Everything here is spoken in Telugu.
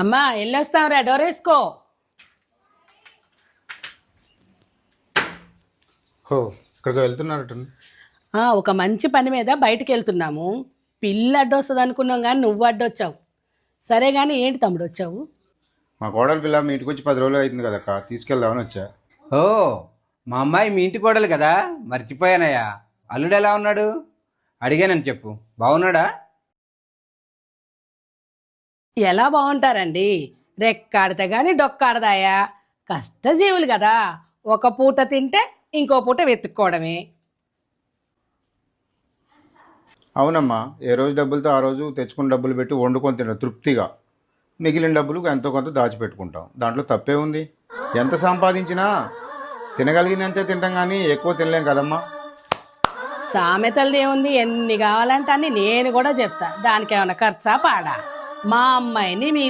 అమ్మా వెళ్ళొస్తాం రా, డోరేసుకో. హో, ఇక్కడికి వెళ్తున్నారట. ఒక మంచి పని మీద బయటికి వెళ్తున్నాము. పిల్ల అడ్డొస్తుంది అనుకున్నాం కానీ నువ్వు అడ్డొచ్చావు. సరే కానీ ఏంటి తమ్ముడు వచ్చావు? మా కోడలి పిల్ల మీ ఇంటికి వచ్చి 10 రోజులు అవుతుంది కదక్క, తీసుకెళ్దామని వచ్చా. ఓ, మా అమ్మాయి మీ ఇంటి కోడలు కదా, మర్చిపోయానయ్యా. అల్లుడు ఎలా ఉన్నాడు? అడిగానని చెప్పు. బాగున్నాడా? ఎలా బాగుంటారండి, రెక్కాడితే గాని డొక్కాడదాయా. కష్టజీవులు కదా, ఒక పూట తింటే ఇంకో పూట వెతుక్కోవడమే. అవునమ్మా, ఏ రోజు డబ్బులతో ఆ రోజు తెచ్చుకున్న డబ్బులు పెట్టి వండుకొని తిన తృప్తిగా. మిగిలిన డబ్బులు ఎంతో కొంత దాచిపెట్టుకుంటాం, దాంట్లో తప్పే ఉంది. ఎంత సంపాదించినా తినగలిగినంతే తింటాం కానీ ఎక్కువ తినలేం కదమ్మా. సామెతలది ఏముంది, ఎన్ని కావాలంటే అన్ని నేను కూడా చెప్తా. దానికి ఏమైనా ఖర్చా పాడా? మా అమ్మాయిని మీ